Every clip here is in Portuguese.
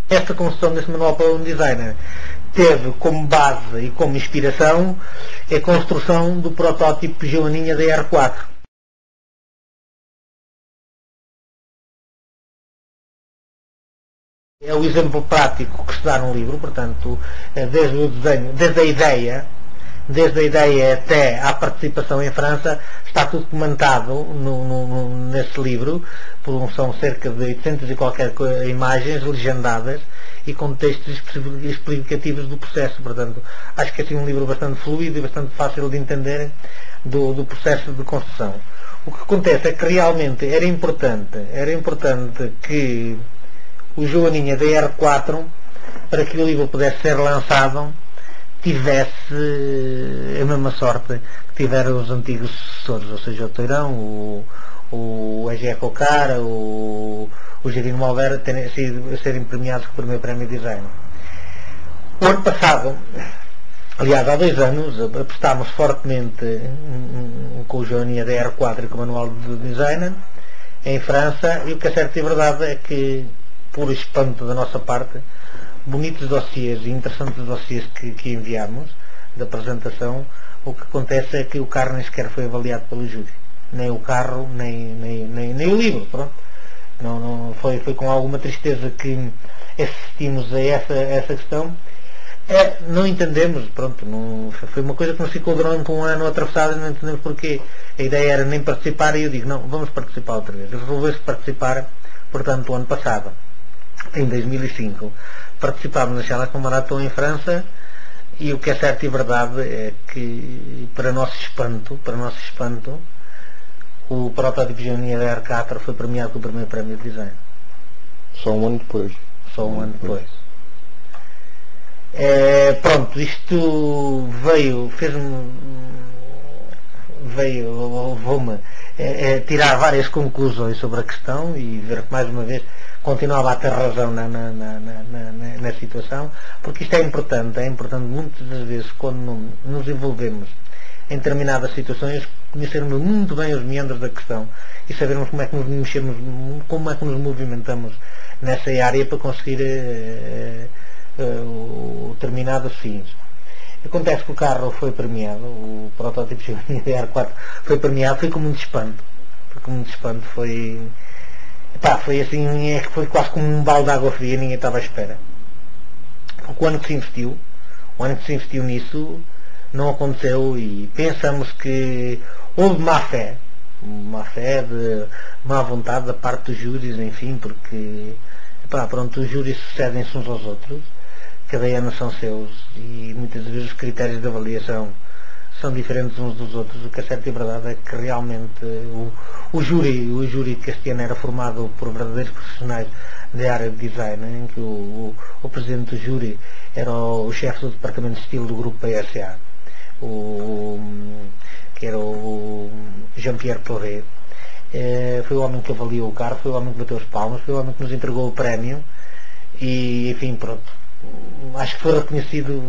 esta construção desse manual para um designer teve como base e como inspiração a construção do protótipo Joaninha da R4. É o exemplo prático que se dá no livro, portanto, desde o desenho, desde a ideia até à participação em França, está tudo comentado nesse livro, são cerca de 800 e qualquer imagens legendadas e com textos explicativos do processo. Portanto, acho que é assim um livro bastante fluido e bastante fácil de entender do processo de construção. O que acontece é que realmente era importante que o Joaninha da R4, para que o livro pudesse ser lançado, tivesse a mesma sorte que tiveram os antigos sucessores, ou seja, o Toirão, o EGE Cocara, o Gerino Malvera serem premiados com o primeiro prémio de design. O ano passado, aliás há 2 anos, apostámos fortemente com o Joaninha da R4 e com o manual de design em França, e o que é certo e verdade é que, por espanto da nossa parte, bonitos dossiês e interessantes dossiês que enviámos da apresentação, o que acontece é que o carro nem sequer foi avaliado pelo júri. Nem o carro, nem o livro. Pronto. Não, foi com alguma tristeza que assistimos a essa questão. Não entendemos, pronto, foi uma coisa que nos ficou durante um ano atravessada e não entendemos porquê. A ideia era nem participar e eu digo, não, vamos participar outra vez. Resolveu-se participar, portanto, o ano passado, em 2005, participámos na Challenge Marathon em França, e o que é certo e verdade é que, para nosso espanto, o protótipo Joaninha da R4 foi premiado com o primeiro prémio de design. Só um ano depois. Pronto, isto levou-me tirar várias conclusões sobre a questão e ver que, mais uma vez, continuava a ter razão na situação, porque isto é importante muitas das vezes, quando nos envolvemos em determinadas situações, conhecermos muito bem os meandros da questão e sabermos como é que nos mexemos, como é que nos movimentamos nessa área para conseguir determinados fins. Acontece que o carro foi premiado, o protótipo Joaninha da R4 foi premiado, foi como um espanto. Foi assim, foi quase como um balde de água fria, ninguém estava à espera. Porque o ano que se investiu nisso, não aconteceu, e pensamos que houve má fé, de má vontade da parte dos júris, enfim, porque pronto, os júris sucedem-se uns aos outros, cada ano são seus, e muitas vezes os critérios de avaliação são diferentes uns dos outros. O que é certo e verdade é que realmente o júri que este ano era formado por verdadeiros profissionais da área de design, em que o presidente do júri era o chefe do departamento de estilo do grupo PSA, que era o Jean-Pierre Torre. Foi o homem que avaliou o carro, foi o homem que bateu as palmas, foi o homem que nos entregou o prémio, e enfim, pronto, acho que foi reconhecido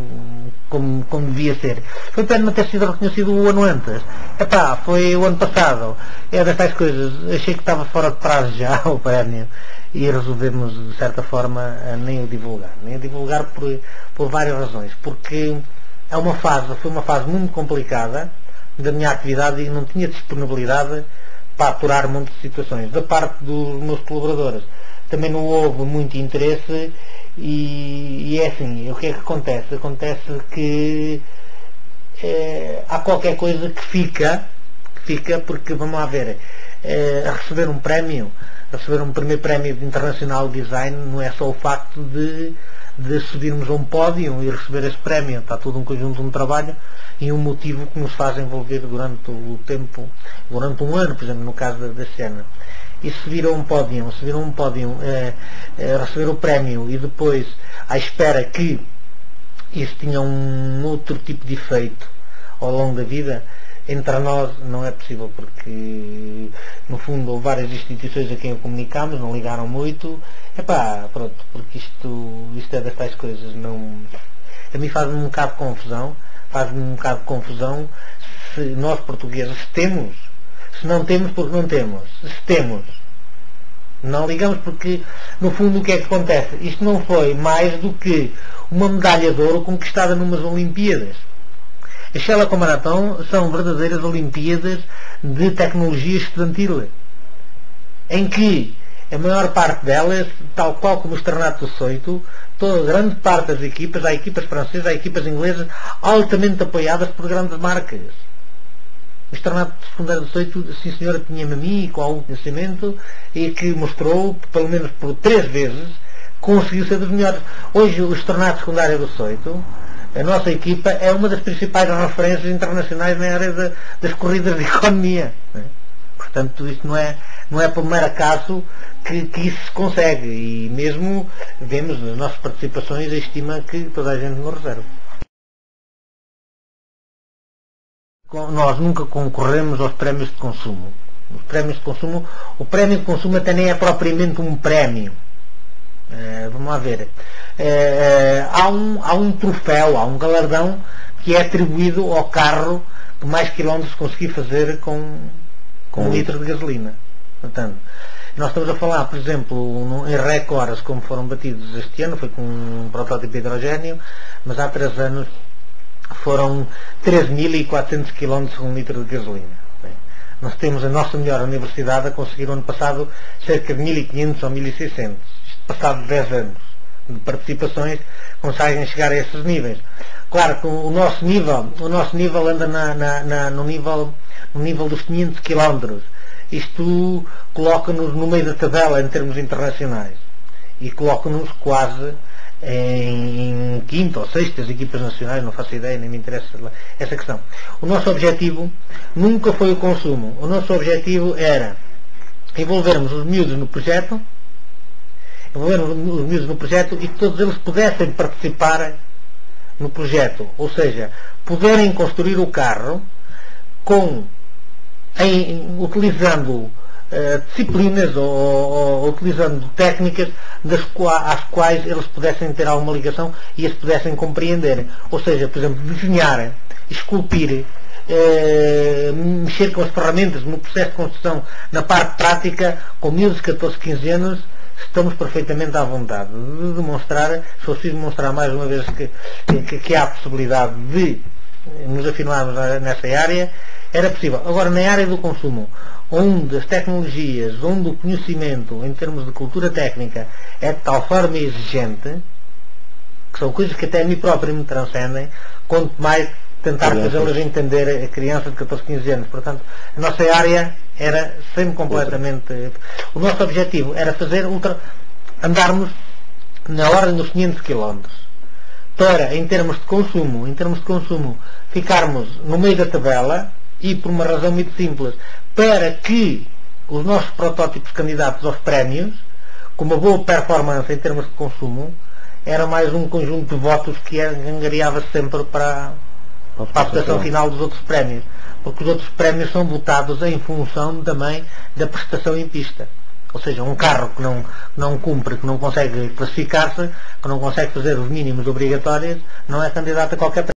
como devia ser. Foi pena não ter sido reconhecido o ano antes. Foi o ano passado. É destas coisas. Achei que estava fora de prazo já o prémio, e resolvemos, de certa forma, nem o divulgar por várias razões. Porque foi uma fase muito complicada da minha atividade e não tinha disponibilidade para aturar muitas situações. Da parte dos meus colaboradores também não houve muito interesse. E é assim, o que é que acontece? Acontece que há qualquer coisa que fica, porque, vamos lá ver, a receber um primeiro prémio de internacional de design, não é só o facto de subirmos a um pódio e receber esse prémio, está tudo um conjunto de um trabalho e um motivo que nos faz envolver durante o tempo, durante um ano, por exemplo, no caso da cena. E subir a um pódio, receber o prémio e depois, à espera que isso tinha um outro tipo de efeito ao longo da vida, entre nós não é possível, porque no fundo houve várias instituições a quem comunicámos, não ligaram muito, pronto, porque isto é das tais coisas, não, a mim faz-me um bocado de confusão, se nós portugueses temos. Se não temos, porque não temos. Se temos, Não ligamos porque, no fundo, o que é que acontece? Isto não foi mais do que uma medalha de ouro conquistada numas Olimpíadas. As Sella Maratón são verdadeiras Olimpíadas de tecnologia estudantil, em que a maior parte delas, tal qual como o Externato do Soito, toda grande parte das equipas, há equipas francesas, há equipas inglesas, altamente apoiadas por grandes marcas. O Externato Secundário do Soito, sim senhora, tinha-me a mim com algum conhecimento e que mostrou, pelo menos por 3 vezes, conseguiu ser dos melhores. Hoje o Externato Secundário do Soito, a nossa equipa é uma das principais referências internacionais na área das corridas de economia. Portanto, isto não é por mero acaso que isso se consegue. E mesmo vemos nas nossas participações a estima que toda a gente nos reserva. Nós nunca concorremos aos prémios de consumo. Os prémios de consumo, o prémio de consumo até nem é propriamente um prémio. Vamos lá ver. Há um troféu, há um galardão que é atribuído ao carro que mais quilómetros conseguir fazer com um litro de gasolina. Portanto, nós estamos a falar, por exemplo, em recordes como foram batidos este ano, foi com um protótipo de hidrogênio, mas há 3 anos foram 3.400 km com um litro de gasolina. Bem, nós temos a nossa melhor universidade a conseguir o ano passado cerca de 1.500 ou 1.600. Passado 10 anos de participações, conseguem chegar a esses níveis. Claro que o nosso nível anda no nível dos 500 km. Isto coloca-nos no meio da tabela em termos internacionais e coloca-nos quase em quinta ou sexta das equipas nacionais, não faço ideia, nem me interessa essa questão. O nosso objetivo nunca foi o consumo. O nosso objetivo era envolvermos os miúdos no projeto, e que todos eles pudessem participar no projeto, ou seja, poderem construir o carro utilizando disciplinas ou utilizando técnicas às quais eles pudessem ter alguma ligação e as pudessem compreender. Ou seja, por exemplo, desenhar, esculpir, mexer com as ferramentas no processo de construção, na parte prática, com miúdos de 14, 15 anos, estamos perfeitamente à vontade de demonstrar, se for preciso demonstrar mais uma vez que há a possibilidade de nos afirmarmos nessa área, era possível. Agora, na área do consumo, onde as tecnologias, onde o conhecimento em termos de cultura técnica é de tal forma exigente, que são coisas que até a mim próprio me transcendem, quanto mais tentar fazê-las entender a criança de 14, 15 anos. Portanto, a nossa área era sempre completamente... O nosso objetivo era andarmos na ordem dos 500 km. Para, em termos de consumo, ficarmos no meio da tabela, e por uma razão muito simples, para que os nossos protótipos candidatos aos prémios, com uma boa performance em termos de consumo, era mais um conjunto de votos que angariava sempre para a votação final dos outros prémios, porque os outros prémios são votados em função também da prestação em pista. Ou seja, um carro que não cumpre, que não consegue classificar-se, que não consegue fazer os mínimos obrigatórios, não é candidato a qualquer prémio.